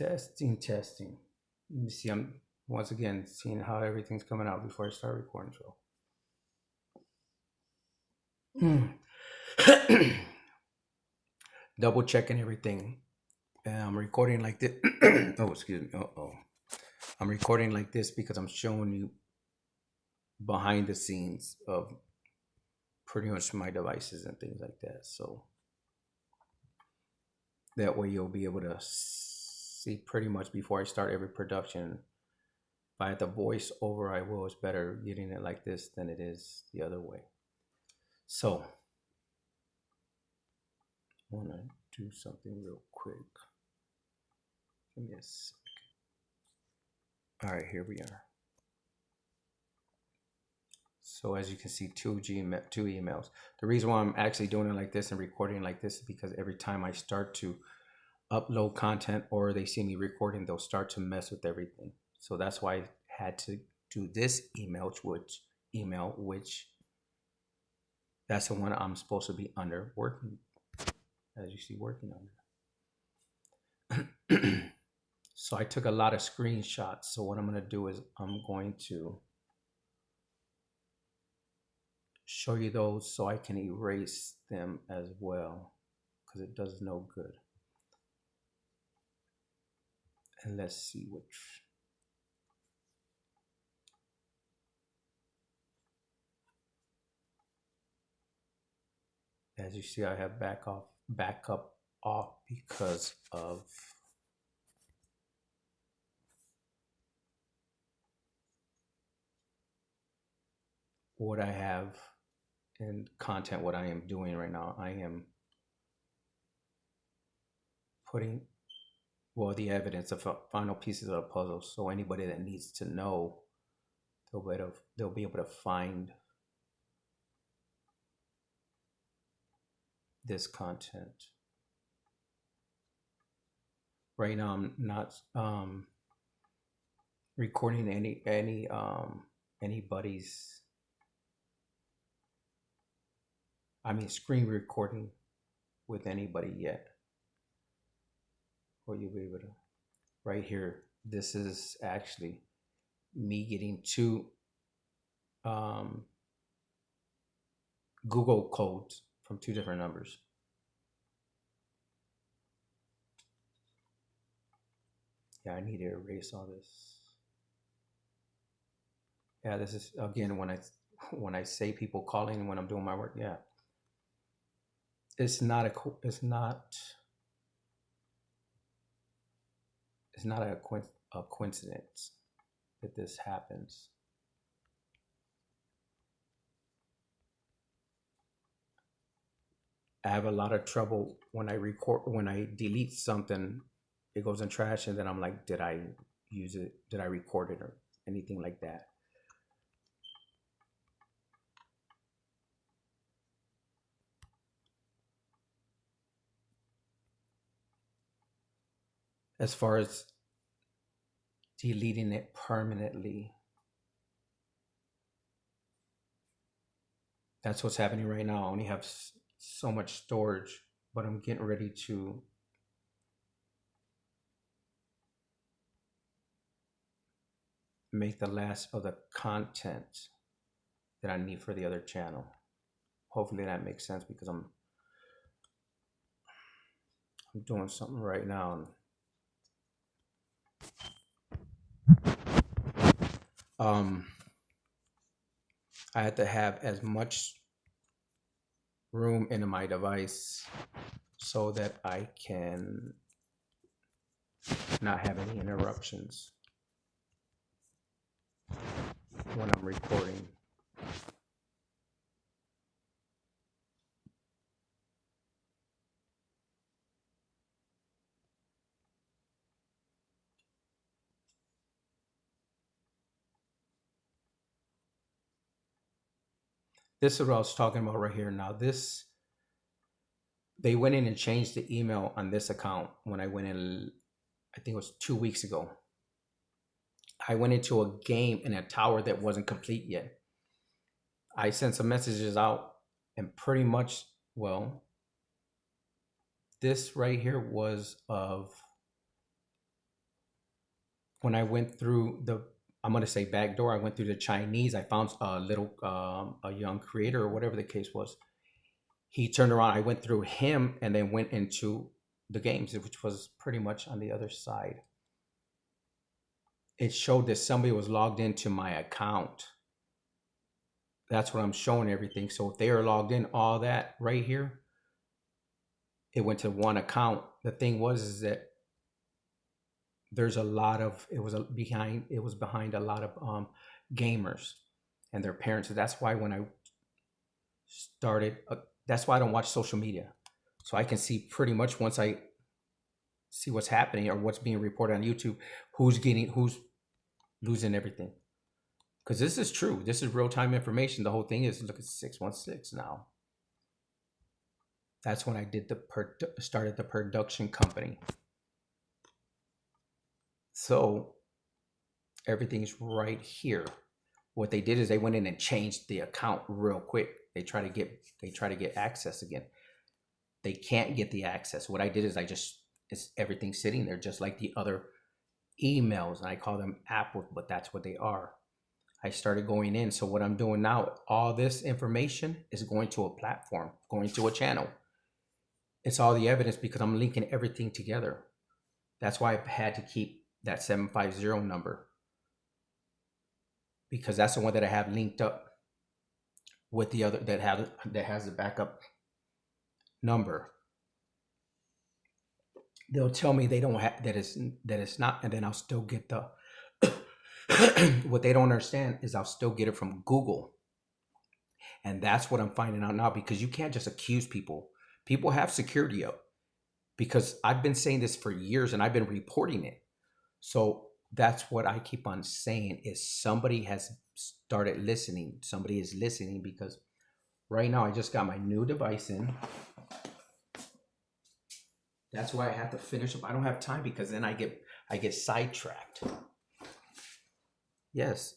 Testing, testing. Let me see. I'm once again seeing how everything's coming out before I start recording. So, double checking everything. And I'm recording like this. Oh, excuse me. Oh, I'm recording like this because I'm showing you behind the scenes of pretty much my devices and things like that. So that way you'll be able to see pretty much before I start every production. If I had the voice over, I will. It's better getting it like this than it is the other way. So, I want to do something real quick. Give me a second. All right, here we are. So as you can see, two emails. The reason why I'm actually doing it like this and recording like this is because every time I start to upload content or they see me recording, they'll start to mess with everything. So that's why I had to do this which that's the one I'm supposed to be under working, as you see, working under. So I took a lot of screenshots. So what I'm going to do is I'm going to show you those so I can erase them as well, because it does no good. And let's see which. As you see, I have backup off because of what I have in content, what I am doing right now. I am putting, well, the evidence of final pieces of the puzzle. So anybody that needs to know, they'll be able to find this content. Right now, I'm not recording anybody's. Screen recording with anybody yet. Or you'll be able to. Right here, this is actually me getting two Google codes from two different numbers. Yeah, I need to erase all this. Yeah, this is again when I say people calling when I'm doing my work. Yeah, it's not a coincidence that this happens. I have a lot of trouble when I delete something, it goes in trash, and then I'm like, did I use it? Did I record it or anything like that? As far as deleting it permanently, that's what's happening right now. I only have so much storage, but I'm getting ready to make the last of the content that I need for the other channel. Hopefully that makes sense, because I'm doing something right now. I had to have as much room in my device so that I can not have any interruptions when I'm recording. This is what I was talking about right here. Now they went in and changed the email on this account when I went in, I think it was 2 weeks ago. I went into a game in a tower that wasn't complete yet. I sent some messages out, and pretty much, well, this right here was of when I went through the, I'm gonna say back door, I went through the Chinese. I found a little, a young creator or whatever the case was. He turned around. I went through him and then went into the games, which was pretty much on the other side. It showed that somebody was logged into my account. That's what I'm showing everything. So if they are logged in, all that right here, it went to one account. The thing was is that there's a lot of, it was behind a lot of gamers and their parents. So that's why when I started, that's why I don't watch social media. So I can see pretty much once I see what's happening or what's being reported on YouTube, who's losing everything. Because this is true. This is real time information. The whole thing is, look at 616 now. That's when I did started the production company. So everything's right here. What they did is they went in and changed the account real quick. They try to get access again. They can't get the access. What I did is it's everything sitting there just like the other emails. And I call them Apple, but that's what they are. I started going in. So what I'm doing now, all this information is going to a platform, going to a channel. It's all the evidence because I'm linking everything together. That's why I had to keep that 750 number, because that's the one that I have linked up with the other that has the backup number. They'll tell me they don't have that it's not, and then I'll still get the what they don't understand is I'll still get it from Google. And that's what I'm finding out now, because you can't just accuse people. People have security up, because I've been saying this for years and I've been reporting it. So that's what I keep on saying is somebody has started listening. Somebody is listening, because right now I just got my new device in. That's why I have to finish up. I don't have time because then I get sidetracked. Yes,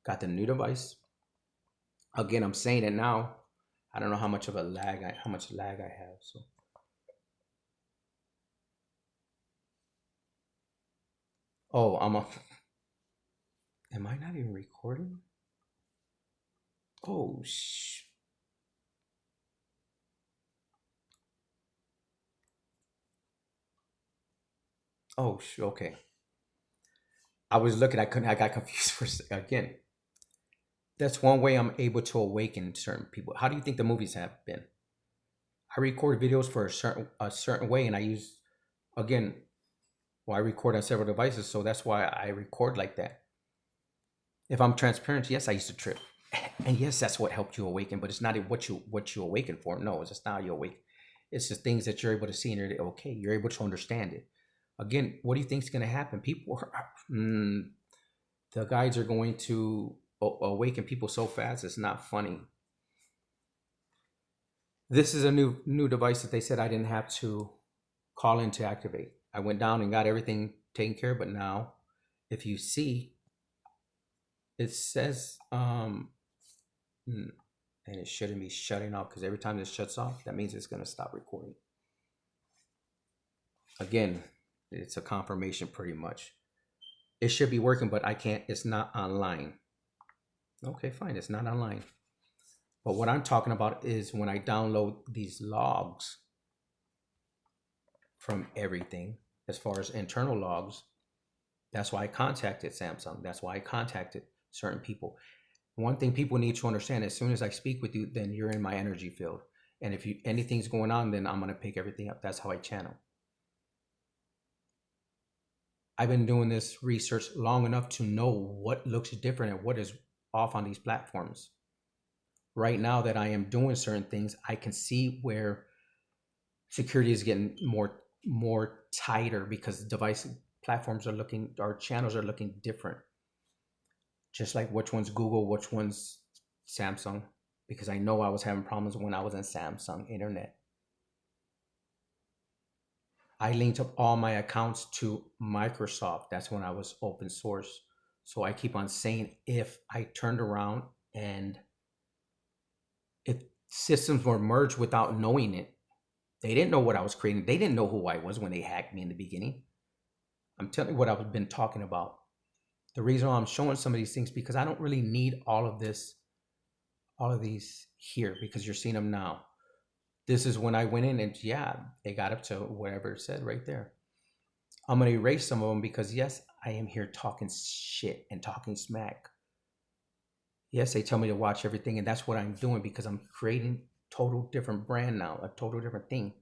got the new device. Again, I'm saying it now. I don't know how much lag I have. So, oh, am I not even recording? Oh, okay. I was looking, I got confused again. That's one way I'm able to awaken certain people. How do you think the movies have been? I record videos for a certain way, and I use, again, I record on several devices, so that's why I record like that. If I'm transparent, yes, I used to trip, and yes, that's what helped you awaken. But it's not what you awaken for. No, it's just now you awake. It's the things that you're able to see, and you're okay. You're able to understand it. Again, what do you think is going to happen? People, the guides are going to awaken people so fast. It's not funny. This is a new device that they said I didn't have to call in to activate. I went down and got everything taken care of, but now, if you see, it says, and it shouldn't be shutting off, because every time this shuts off, that means it's going to stop recording. Again, it's a confirmation pretty much. It should be working, but I can't, it's not online. Okay, fine, it's not online. But what I'm talking about is when I download these logs from everything, as far as internal logs, that's why I contacted Samsung. That's why I contacted certain people. One thing people need to understand, as soon as I speak with you, then you're in my energy field. And if anything's going on, then I'm going to pick everything up. That's how I channel. I've been doing this research long enough to know what looks different and what is off on these platforms. Right now that I am doing certain things, I can see where security is getting more tighter, because device platforms our channels are looking different. Just like which one's Google, which one's Samsung, because I know I was having problems when I was in Samsung internet. I linked up all my accounts to Microsoft. That's when I was open source. So I keep on saying, if I turned around and if systems were merged without knowing it, they didn't know what I was creating. They didn't know who I was when they hacked me in the beginning. I'm telling you what I've been talking about. The reason why I'm showing some of these things because I don't really need all of this, all of these here because you're seeing them now. This is when I went in and yeah, they got up to whatever it said right there. I'm gonna erase some of them because yes, I am here talking shit and talking smack. Yes, they tell me to watch everything, and that's what I'm doing because I'm creating total different brand now, a total different thing.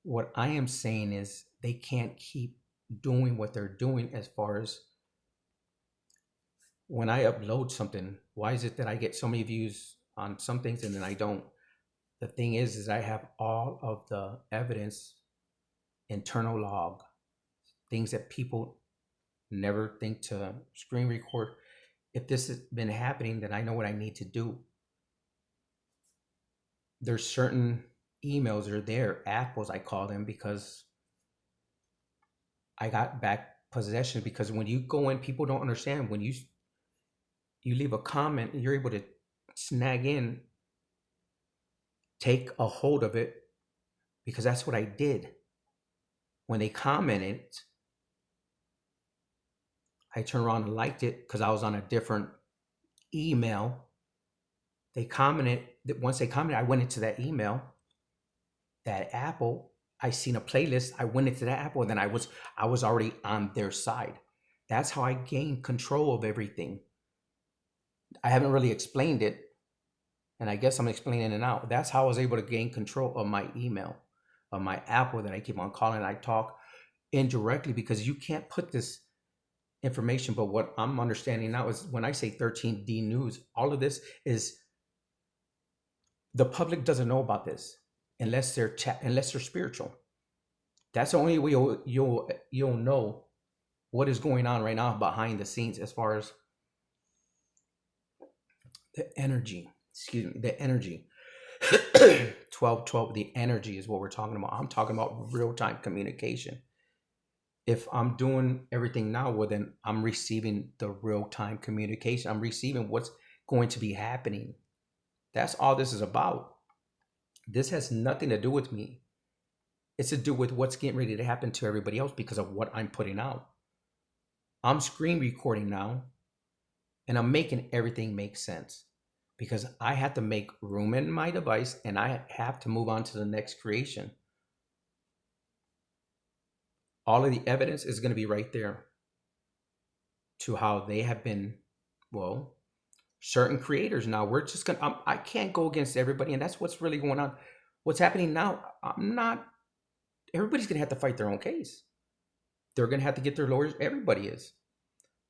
What I am saying is they can't keep doing what they're doing as far as when I upload something, why is it that I get so many views on some things and then I don't? The thing is I have all of the evidence, internal log, things that people never think to screen record. If this has been happening, then I know what I need to do. There's certain emails that are there, apples I call them, because I got back possession. Because when you go in, people don't understand. When you leave a comment, you're able to snag in, take a hold of it, because that's what I did. When they commented, I turned around and liked it because I was on a different email. They commented that once they commented, I went into that email, that Apple. I seen a playlist. I went into that Apple, and then I was already on their side. That's how I gained control of everything. I haven't really explained it, and I guess I'm explaining it now. That's how I was able to gain control of my email, of my Apple that I keep on calling. I talk indirectly because you can't put this information. But what I'm understanding now is when I say 13D news, all of this is the public doesn't know about this unless they're unless they're spiritual. That's the only way you'll know what is going on right now behind the scenes as far as the energy. Excuse me, the energy. 1212, the energy is what we're talking about. I'm talking about real-time communication. If I'm doing everything now, well, then I'm receiving the real-time communication. I'm receiving what's going to be happening. That's all this is about. This has nothing to do with me. It's to do with what's getting ready to happen to everybody else because of what I'm putting out. I'm screen recording now, and I'm making everything make sense because I have to make room in my device and I have to move on to the next creation. All of the evidence is going to be right there to how they have been, well, certain creators. Now we're just going to, I can't go against everybody. And that's what's really going on. What's happening now, everybody's going to have to fight their own case. They're going to have to get their lawyers. Everybody is.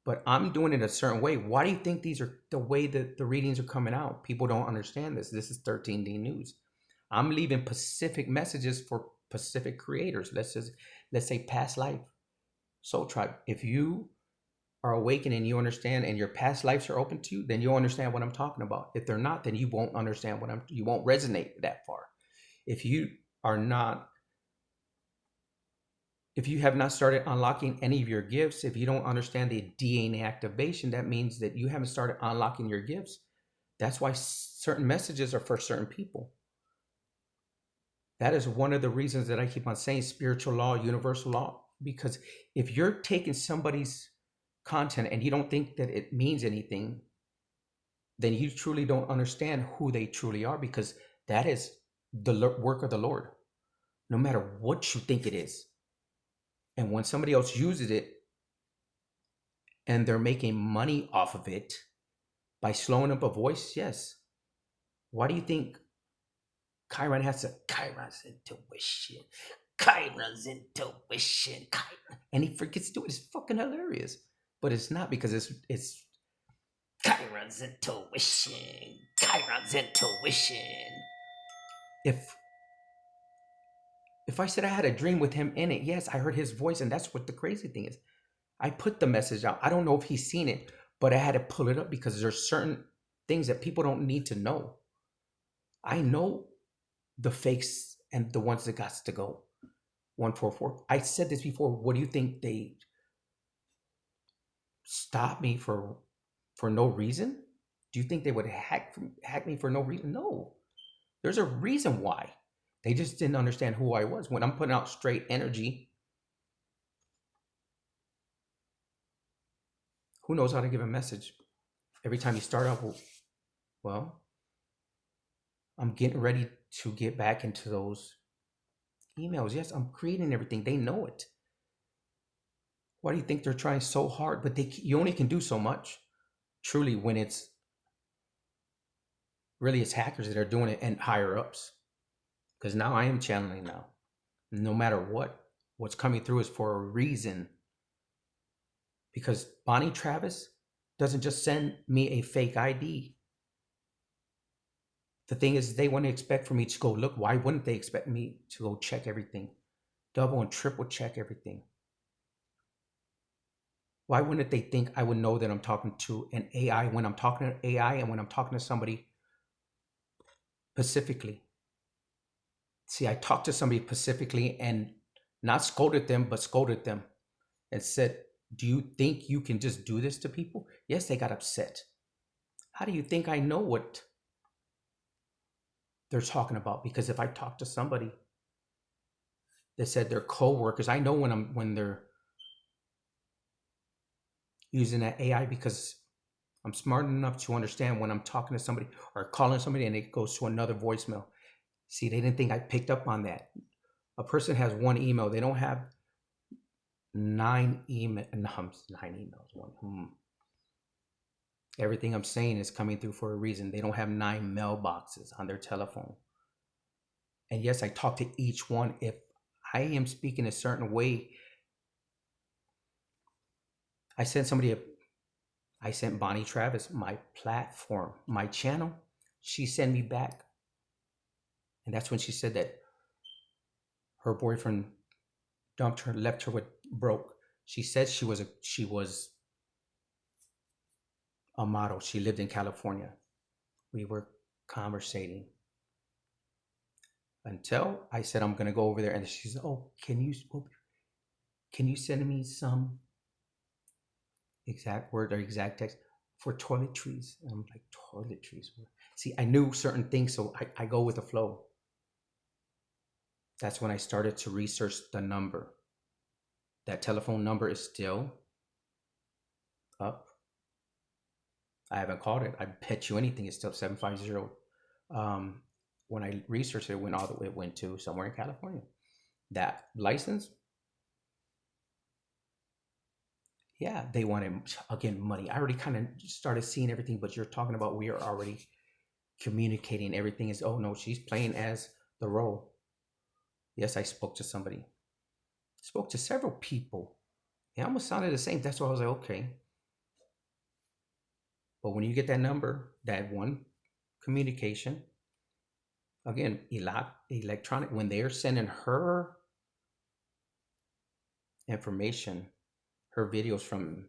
But I'm doing it a certain way. Why do you think these are the way that the readings are coming out? People don't understand this. This is 13D news. I'm leaving specific messages for specific creators. Let's say past life, soul tribe. If you are awakened and you understand and your past lives are open to you, then you'll understand what I'm talking about. If they're not, then you won't understand you won't resonate that far. If you have not started unlocking any of your gifts, if you don't understand the DNA activation, that means that you haven't started unlocking your gifts. That's why certain messages are for certain people. That is one of the reasons that I keep on saying spiritual law, universal law, because if you're taking somebody's content and you don't think that it means anything, then you truly don't understand who they truly are, because that is the work of the Lord, no matter what you think it is. And when somebody else uses it and they're making money off of it by slowing up a voice, yes. Why do you think Chiron's intuition, and he forgets to do it? It's fucking hilarious. But it's not, because it's Chiron's intuition. If I said I had a dream with him in it, yes, I heard his voice, and that's what the crazy thing is. I put the message out. I don't know if he's seen it, but I had to pull it up because there's certain things that people don't need to know. I know the fakes and the ones that got to go. 144. I said this before. What do you think they stop me for no reason? Do you think they would hack me for no reason? No. There's a reason why. They just didn't understand who I was. When I'm putting out straight energy, Who knows how to give a message? Every time you start off, well, I'm getting ready to get back into those emails. Yes, I'm creating everything. They know it. Why do you think they're trying so hard? But you only can do so much. Truly, when it's really it's hackers that are doing it and higher ups. Because now I am channeling now. No matter what's coming through is for a reason. Because Bonnie Travis doesn't just send me a fake ID. The thing is, they want to expect for me to go look. Why wouldn't they expect me to go check everything? Double and triple check everything. Why wouldn't they think I would know that I'm talking to an AI when I'm talking to AI and when I'm talking to somebody specifically? See, I talked to somebody specifically and not scolded them, but scolded them and said, do you think you can just do this to people? Yes, they got upset. How do you think I know what they're talking about? Because if I talk to somebody that said they're co-workers, I know when they're using that AI because I'm smart enough to understand when I'm talking to somebody or calling somebody and it goes to another voicemail. See, they didn't think I picked up on that. A person has one email. They don't have nine emails. Everything I'm saying is coming through for a reason. They don't have 9 mailboxes on their telephone. And yes, I talk to each one. If I am speaking a certain way, I sent Bonnie Travis my platform, my channel. She sent me back. And that's when she said that her boyfriend dumped her, left her with broke. She said she was a model. She lived in California. We were conversating until I said I'm gonna go over there, and she said, "Oh, can you send me some exact word or exact text for toiletries?" And I'm like, toiletries. See, I knew certain things, so I go with the flow. That's when I started to research the number. That telephone number is still up. I haven't called it. I bet you anything it's still 750. When I researched it, it went to somewhere in California. That license, yeah, they wanted again money. I already kind of started seeing everything, but you're talking about we are already communicating. Everything is, oh no, she's playing as the role. Yes, I spoke to somebody, spoke to several people. It almost sounded the same. That's why I was like, okay. But when you get that number, that one communication, again, electronic, when they're sending her information, her videos from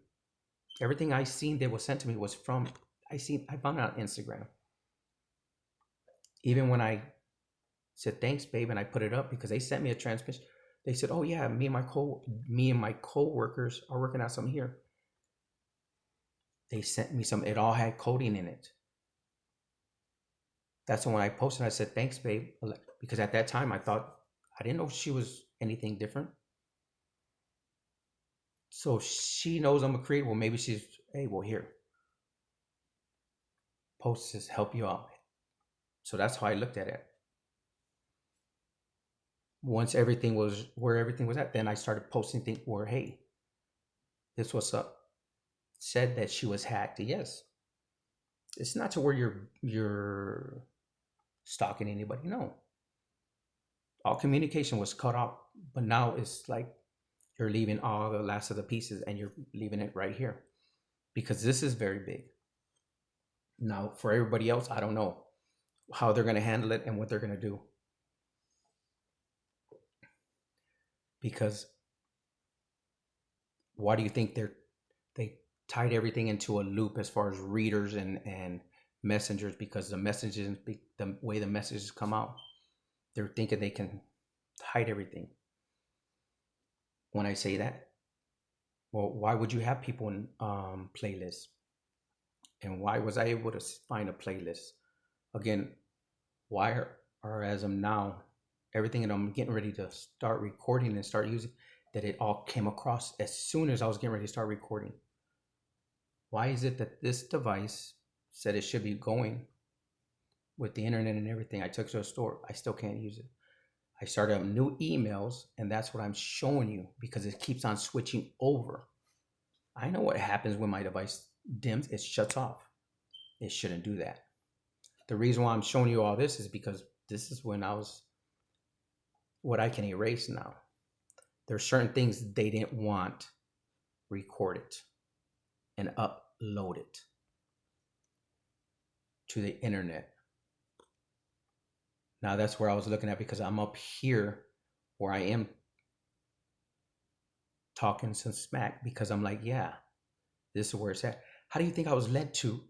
everything I seen that was sent to me was from, I found it on Instagram. Even when I said, thanks, babe, and I put it up because they sent me a transmission. They said, oh yeah, me and my co-workers are working out something here. They sent me some, it all had coding in it. That's when I posted, I said, thanks, babe. Because at that time I didn't know she was anything different. So she knows I'm a creator. Well, maybe she's, hey, well, here, post this, help you out. So that's how I looked at it. Once everything was where everything was at, then I started posting things where, hey, this what's up. Said that she was hacked. Yes. It's not to where you're stalking anybody. No. All communication was cut off, but now it's like you're leaving all the last of the pieces and you're leaving it right here because this is very big. Now, for everybody else, I don't know how they're going to handle it and what they're going to do. Because why do you think they tied everything into a loop as far as readers and messengers? Because the messages, the way the messages come out, they're thinking they can hide everything. When I say that, well, why would you have people in playlists? And why was I able to find a playlist? Again, why are as of now, everything that I'm getting ready to start recording and start using, that it all came across as soon as I was getting ready to start recording. Why is it that this device said it should be going with the internet and everything? I took it to a store. I still can't use it. I started up new emails, and that's what I'm showing you because it keeps on switching over. I know what happens when my device dims, it shuts off. It shouldn't do that. The reason why I'm showing you all this is because this is when I was what I can erase now. There's certain things they didn't want recorded and uploaded to the internet. Now that's where I was looking at because I'm up here where I am talking some smack because I'm like, yeah, this is where it's at. How do you think I was led to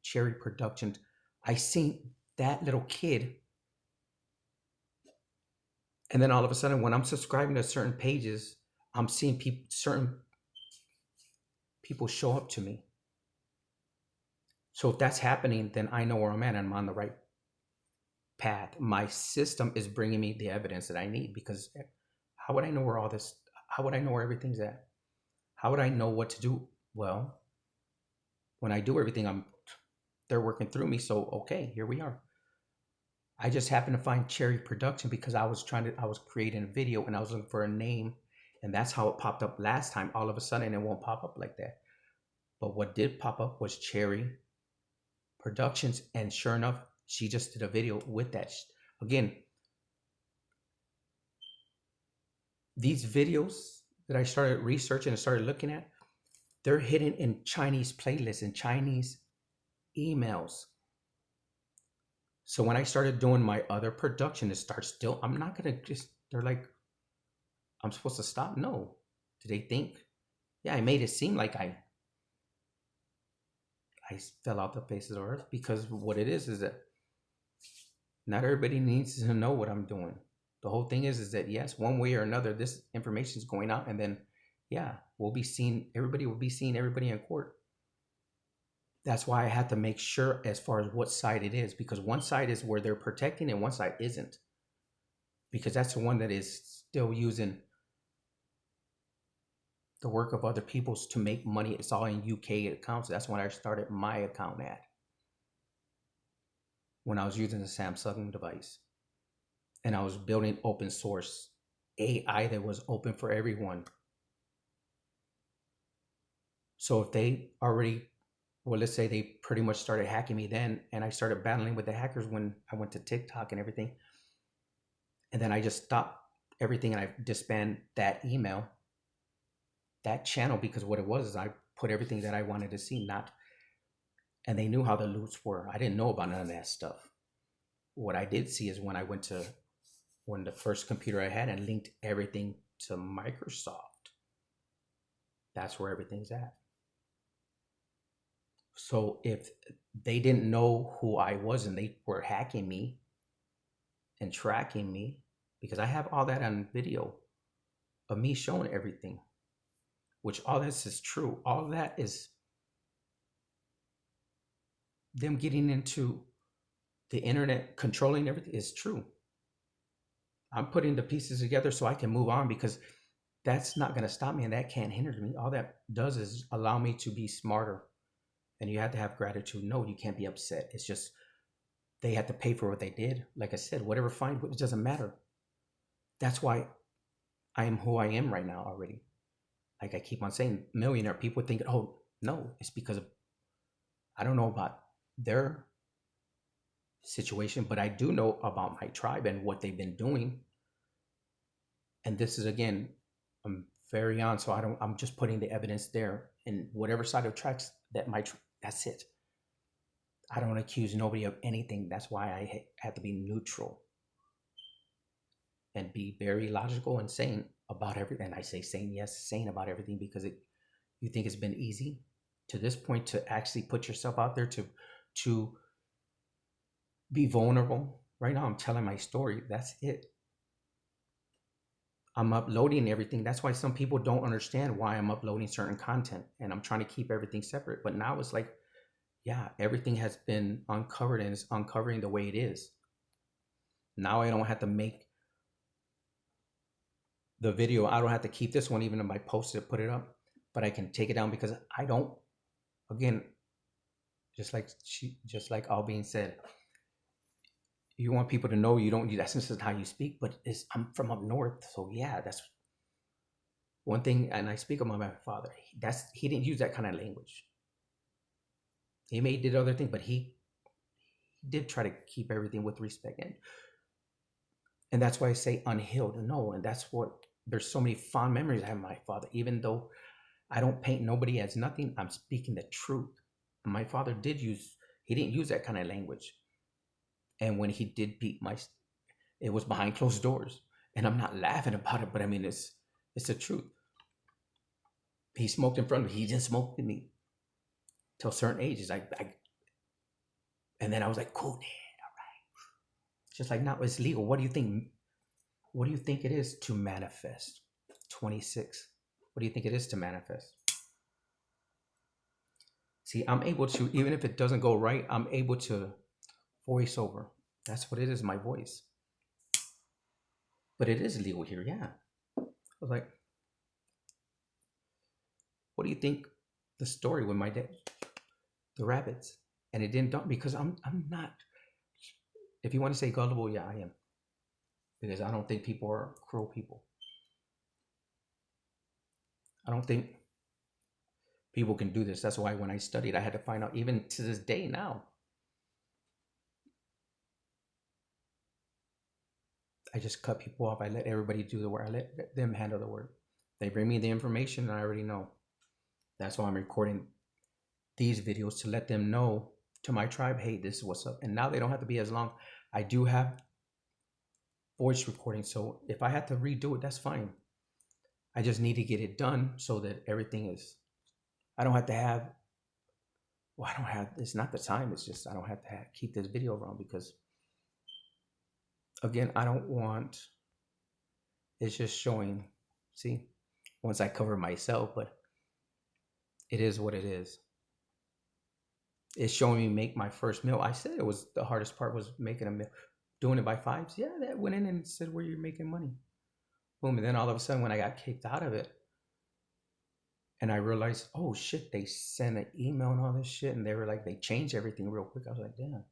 Cherry Productions? I seen that little kid, and then all of a sudden, when I'm subscribing to certain pages, I'm seeing certain people show up to me. So if that's happening, then I know where I'm at and I'm on the right path. My system is bringing me the evidence that I need because how would I know where all this, how would I know where everything's at? How would I know what to do? Well, when I do everything, they're working through me. So, okay, here we are. I just happened to find Cherry Production because I was creating a video and I was looking for a name, and that's how it popped up last time. All of a sudden, it won't pop up like that. But what did pop up was Cherry Productions, and sure enough, she just did a video with that. Again, these videos that I started researching and started looking at, they're hidden in Chinese playlists and Chinese emails. So when I started doing my other production, it starts still, I'm not going to just, they're like, I'm supposed to stop? No. Do they think? Yeah, I made it seem like I fell off the face of the earth because what it is that not everybody needs to know what I'm doing. The whole thing is that yes, one way or another, this information is going out, and then yeah, we'll be seeing, everybody will be seeing everybody in court. That's why I had to make sure as far as what side it is, because one side is where they're protecting and one side isn't. Because that's the one that is still using the work of other people's to make money. It's all in UK accounts. That's when I started my account at. When I was using the Samsung device. And I was building open source AI that was open for everyone. So if they already, well, let's say they pretty much started hacking me then, and I started battling with the hackers when I went to TikTok and everything. And then I just stopped everything and I disbanded that email, that channel, because what it was is I put everything that I wanted to see, and they knew how the loops were. I didn't know about none of that stuff. What I did see is when the first computer I had and linked everything to Microsoft, that's where everything's at. So if they didn't know who I was and they were hacking me and tracking me, because I have all that on video of me showing everything, which all this is true. All that is them getting into the internet, controlling everything is true. I'm putting the pieces together so I can move on because that's not going to stop me and that can't hinder me. All that does is allow me to be smarter. And you have to have gratitude. No, you can't be upset. It's just they had to pay for what they did. Like I said, whatever fine, it doesn't matter. That's why I am who I am right now already. Like I keep on saying, millionaire people think, oh, no, it's because of, I don't know about their situation, but I do know about my tribe and what they've been doing. And this is, again, I'm very on, so I'm just putting the evidence there, and whatever side of tracks that that's it. I don't accuse nobody of anything. That's why I have to be neutral and be very logical and sane about everything. And I say sane, yes, sane about everything, because you think it's been easy to this point to actually put yourself out there to be vulnerable. Right now, I'm telling my story. That's it. I'm uploading everything. That's why some people don't understand why I'm uploading certain content, and I'm trying to keep everything separate. But now it's like, yeah, everything has been uncovered and it's uncovering the way it is. Now I don't have to make the video. I don't have to keep this one, even if I post it, put it up, but I can take it down because I don't Again, just like all being said, you want people to know you don't. That's just how you speak. But I'm from up north, so yeah, that's one thing. And I speak of my father. He didn't use that kind of language. He may did other things, but he did try to keep everything with respect, and that's why I say unhealed. No, and that's what there's so many fond memories I have of my father. Even though I don't paint nobody as nothing, I'm speaking the truth. My father he didn't use that kind of language. And when he did beat it was behind closed doors. And I'm not laughing about it, but I mean it's the truth. He smoked in front of me. He didn't smoke with me till certain ages. And then I was like, cool, Dad, all right. Just like now it's legal. What do you think it is to manifest? 26. What do you think it is to manifest? See, I'm able to, even if it doesn't go right, I'm able to voice over. That's what it is, my voice. But it is legal here, yeah. I was like, what do you think the story with my dad, the rabbits? And it didn't dawn because I'm not. If you want to say gullible, yeah, I am. Because I don't think people are cruel people. I don't think people can do this. That's why when I studied, I had to find out, even to this day now. I just cut people off. I let everybody do the work. I let them handle the work. They bring me the information and I already know. That's why I'm recording these videos to let them know, to my tribe, hey, this is what's up. And now they don't have to be as long. I do have voice recording. So if I had to redo it, that's fine. I just need to get it done so that everything is, I don't have to have, well, I don't have, it's not the time. It's just, I don't have to keep this video around because, again, I don't want, it's just showing, see, once I cover myself, but it is what it is. It's showing me make my first meal. I said it was the hardest part was making a meal. Doing it by fives. Yeah, that went in and said where you're making money. Boom. And then all of a sudden when I got kicked out of it and I realized, oh shit, they sent an email and all this shit. And they were like, they changed everything real quick. I was like, damn.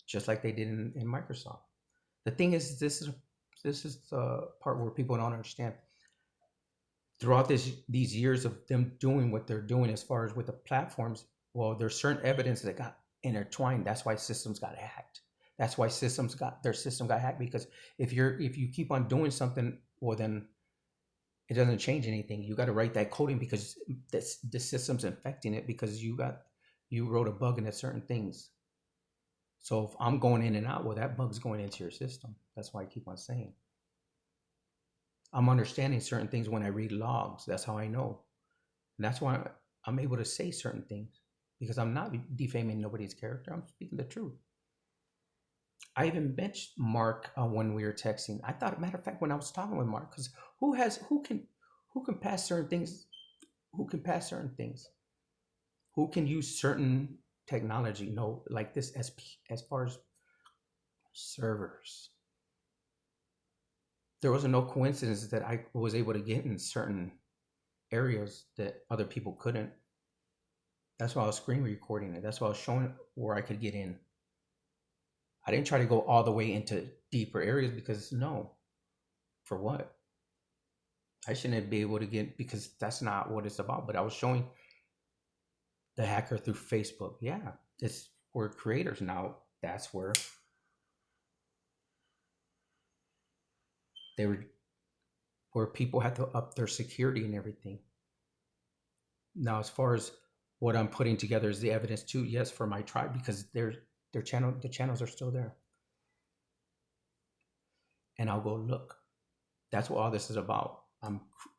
Just like they did in Microsoft. The thing is, this is the part where people don't understand. Throughout these years of them doing what they're doing as far as with the platforms, well, there's certain evidence that got intertwined. That's why systems got hacked. That's why their system got hacked, because if you keep on doing something, well then it doesn't change anything. You got to write that coding because the system's infecting it because you wrote a bug into certain things. So if I'm going in and out, well, that bug's going into your system. That's why I keep on saying. I'm understanding certain things when I read logs. That's how I know. And that's why I'm able to say certain things, because I'm not defaming nobody's character. I'm speaking the truth. I even benched Mark when we were texting. I thought, matter of fact, when I was talking with Mark, because who can pass certain things? Who can pass certain things? Who can use certain technology? No, like this as far as servers. There was no coincidence that I was able to get in certain areas that other people couldn't. That's why I was screen recording it. That's why I was showing where I could get in. I didn't try to go all the way into deeper areas because no, for what? I shouldn't be able to get, because that's not what it's about. But I was showing the hacker through Facebook. Yeah, we're creators now. That's where they were, where people had to up their security and everything. Now, as far as what I'm putting together is the evidence too, yes, for my tribe, because the channels are still there. And I'll go look. That's what all this is about.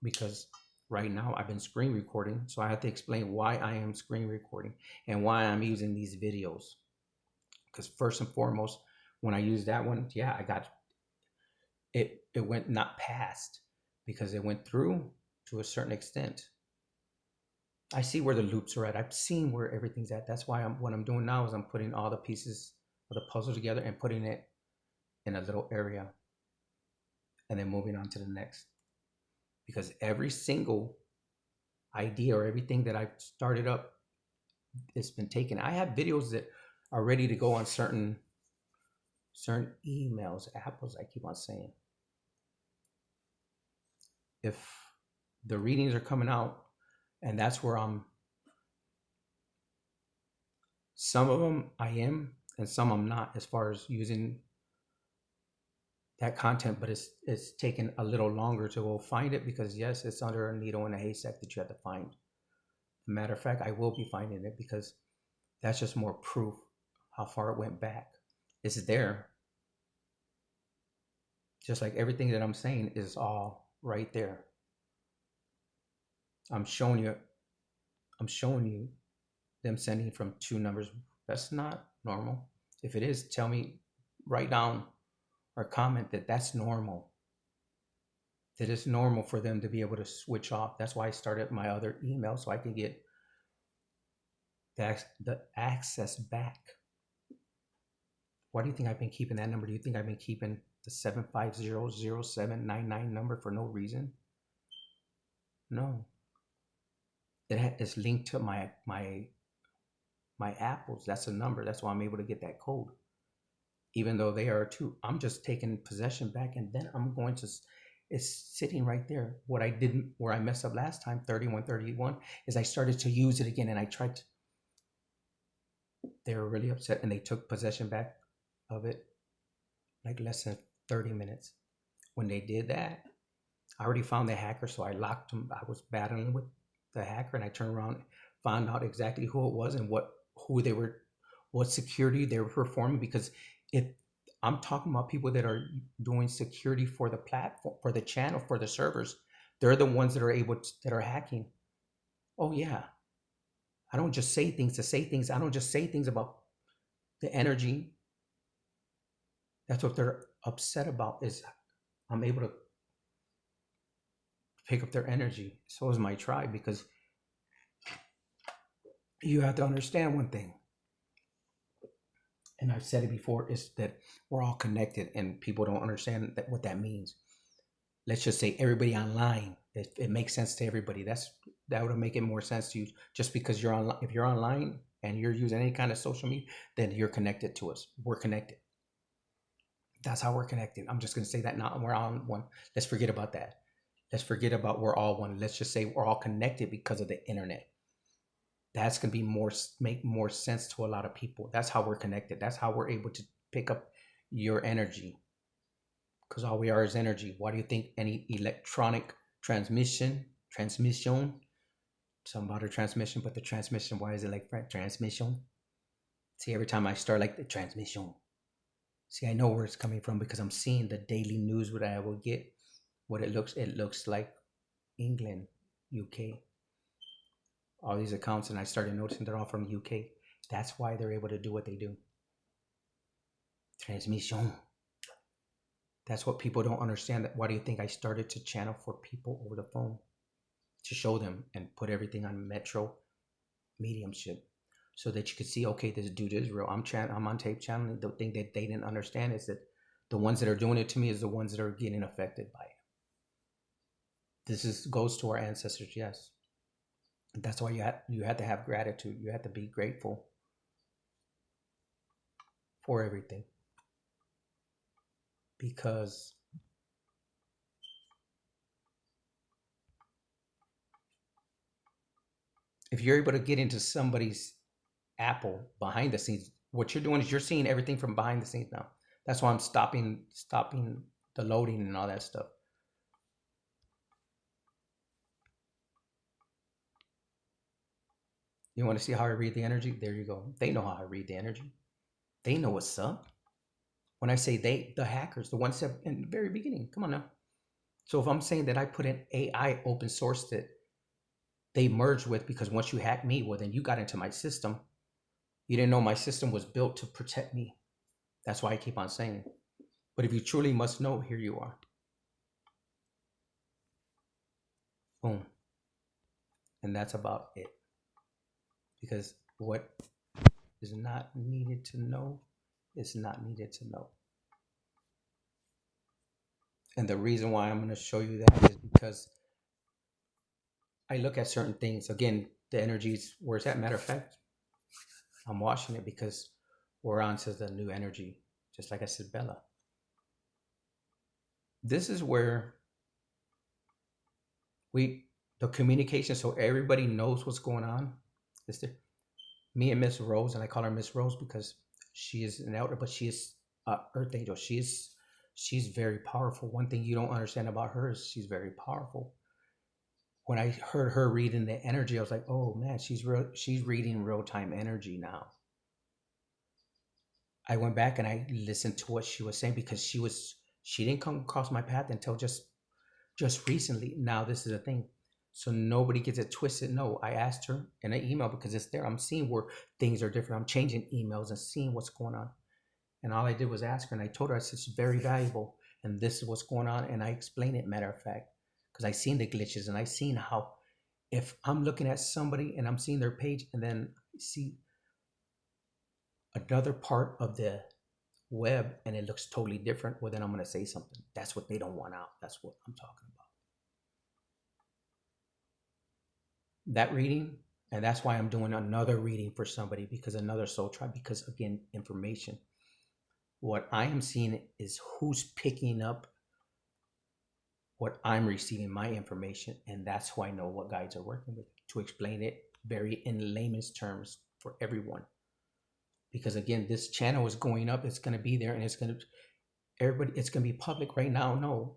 Because right now I've been screen recording, so I have to explain why I am screen recording and why I'm using these videos. Because first and foremost, when I use that one, yeah, I got it. It went not past because it went through to a certain extent. I see where the loops are at. I've seen where everything's at. That's why what I'm doing now is I'm putting all the pieces of the puzzle together and putting it in a little area, and then moving on to the next. Because every single idea or everything that I've started up it's been taken. I have videos that are ready to go on certain emails, apples. I keep on saying, if the readings are coming out, and that's where I'm. Some of them I am, and some I'm not, as far as using that content. But it's taken a little longer to go find it because yes, it's under a needle in a haystack that you have to find. Matter of fact, I will be finding it because that's just more proof how far it went back. It's there. Just like everything that I'm saying is all right there. I'm showing you them sending from two numbers. That's not normal. If it is, tell me, write down or comment that that's normal. That it's normal for them to be able to switch off. That's why I started my other email so I can get the access back. Why do you think I've been keeping that number? Do you think I've been keeping the 7500799 number for no reason? No. It's linked to my apples. That's a number. That's why I'm able to get that code. Even though they are too, I'm just taking possession back, and then I'm going to. It's sitting right there. What I didn't, where I messed up last time, 3131, is I started to use it again, and I tried to. They were really upset, and they took possession back of it like less than 30 minutes. When they did that, I already found the hacker, so I locked him. I was battling with the hacker, and I turned around, found out exactly who it was and what security they were performing. Because if I'm talking about people that are doing security for the platform, for the channel, for the servers, they're the ones that are hacking. Oh yeah, I don't just say things to say things. I don't just say things about the energy. That's what they're upset about, is I'm able to pick up their energy. So is my tribe, because you have to understand one thing. And I've said it before, is that we're all connected, and people don't understand what that means. Let's just say everybody online, it makes sense to everybody. That would make it more sense to you. Just because you're online, if you're online and you're using any kind of social media, then you're connected to us. We're connected. That's how we're connected. I'm just going to say that now. We're on one. Let's forget about that. Let's forget about we're all one. Let's just say we're all connected because of the internet. That's going to make more sense to a lot of people. That's how we're connected. That's how we're able to pick up your energy, because all we are is energy. Why do you think any electronic transmission, something about a transmission, but the transmission, why is it like transmission? See, every time I start like the transmission, see, I know where it's coming from because I'm seeing the daily news what I will get, what it looks like England, UK, all these accounts, and I started noticing they're all from UK. That's why they're able to do what they do. Transmission. That's what people don't understand. Why do you think I started to channel for people over the phone? To show them and put everything on Metro mediumship, so that you could see, okay, this dude is real. I'm on tape channeling. The thing that they didn't understand is that the ones that are doing it to me is the ones that are getting affected by it. This goes to our ancestors, yes. That's why you had to have gratitude. You had to be grateful for everything, because if you're able to get into somebody's Apple behind the scenes, what you're doing is you're seeing everything from behind the scenes now. That's why I'm stopping the loading and all that stuff. You want to see how I read the energy? There you go. They know how I read the energy. They know what's up. When I say they, the hackers, the ones that in the very beginning. Come on now. So if I'm saying that I put in AI open source that they merged with, because once you hack me, well, then you got into my system. You didn't know my system was built to protect me. That's why I keep on saying it. But if you truly must know, here you are. Boom. And that's about it. Because what is not needed to know is not needed to know. And the reason why I'm going to show you that is because I look at certain things. Again, the energies, where's that? Matter of fact, I'm watching it because we're on to the new energy. Just like I said, Bella. This is where we the communication, so everybody knows what's going on. Is there, me and Miss Rose, and I call her Miss Rose because she is an elder, but she is Earth Angel. She's very powerful. One thing you don't understand about her is she's very powerful. When I heard her reading the energy, I was like, oh man, she's reading real time energy now. I went back and I listened to what she was saying because she didn't come across my path until just recently. Now this is a thing. So nobody gets it twisted. No, I asked her in an email because it's there. I'm seeing where things are different. I'm changing emails and seeing what's going on. And all I did was ask her, and I told her, I said, it's very valuable, and this is what's going on. And I explained it, matter of fact, because I seen the glitches and I seen how if I'm looking at somebody and I'm seeing their page and then see another part of the web and it looks totally different, well, then I'm going to say something. That's what they don't want out. That's what I'm talking about. That reading, and that's why I'm doing another reading for somebody, because another soul tribe, because again, information. What I am seeing is who's picking up what I'm receiving, my information, and that's who I know what guides are working with, to explain it very in layman's terms for everyone. Because again, this channel is going up, it's going to be there, and it's going to everybody, it's going to be public right now. No,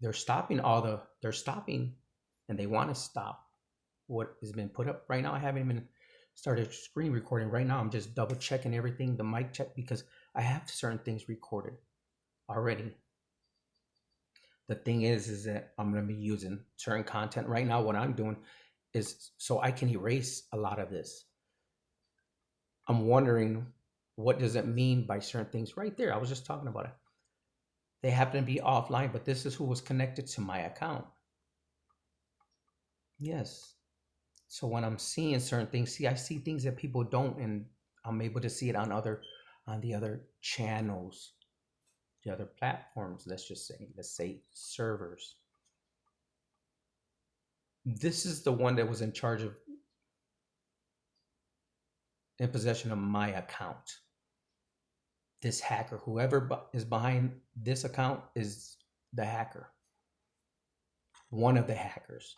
they're stopping and they want to stop what has been put up right now. I haven't even started screen recording right now. I'm just double checking everything, the mic check, because I have certain things recorded already. The thing is that I'm going to be using certain content right now. What I'm doing is so I can erase a lot of this. I'm wondering, what does it mean by certain things right there? I was just talking about it. They happen to be offline, but this is who was connected to my account. Yes. So when I'm seeing certain things, I see things that people don't, and I'm able to see it on the other channels, the other platforms. Let's say servers. This is the one that was in charge of, in possession of my account. This hacker, whoever is behind this account, is the hacker. One of the hackers.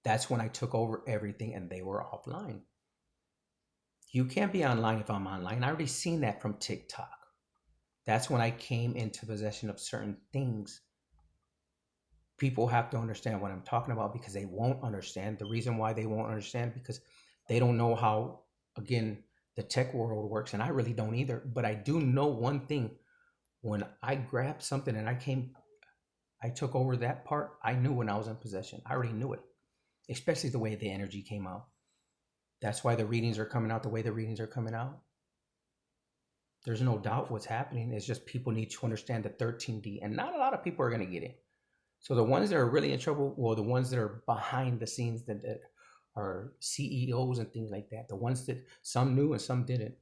That's when I took over everything and they were offline. You can't be online if I'm online. I already seen that from TikTok. That's when I came into possession of certain things. People have to understand what I'm talking about, because they won't understand. The reason why they won't understand, because they don't know how, again, the tech world works, and I really don't either. But I do know one thing. When I grabbed something and I took over that part, I knew when I was in possession. I already knew it, especially the way the energy came out. That's why the readings are coming out the way the readings are coming out. There's no doubt what's happening. It's just people need to understand the 13D, and not a lot of people are going to get it. So the ones that are really in trouble, well, the ones that are behind the scenes, that are CEOs and things like that, the ones that some knew and some didn't.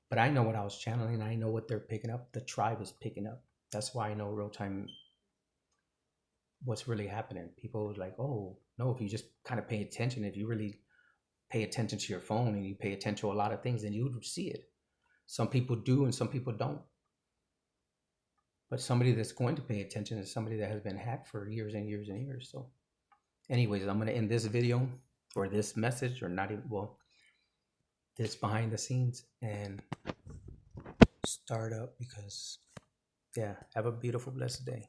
But I know what I was channeling. I know what they're picking up. The tribe is picking up. That's why I know real time what's really happening. People are like, oh, no, if you just kind of pay attention, if you really pay attention to your phone and you pay attention to a lot of things, then you would see it. Some people do and some people don't. But somebody that's going to pay attention is somebody that has been hacked for years and years and years. So anyways, I'm going to end this video, or this message, or not even, well, this behind the scenes, and start up, because, yeah, have a beautiful, blessed day.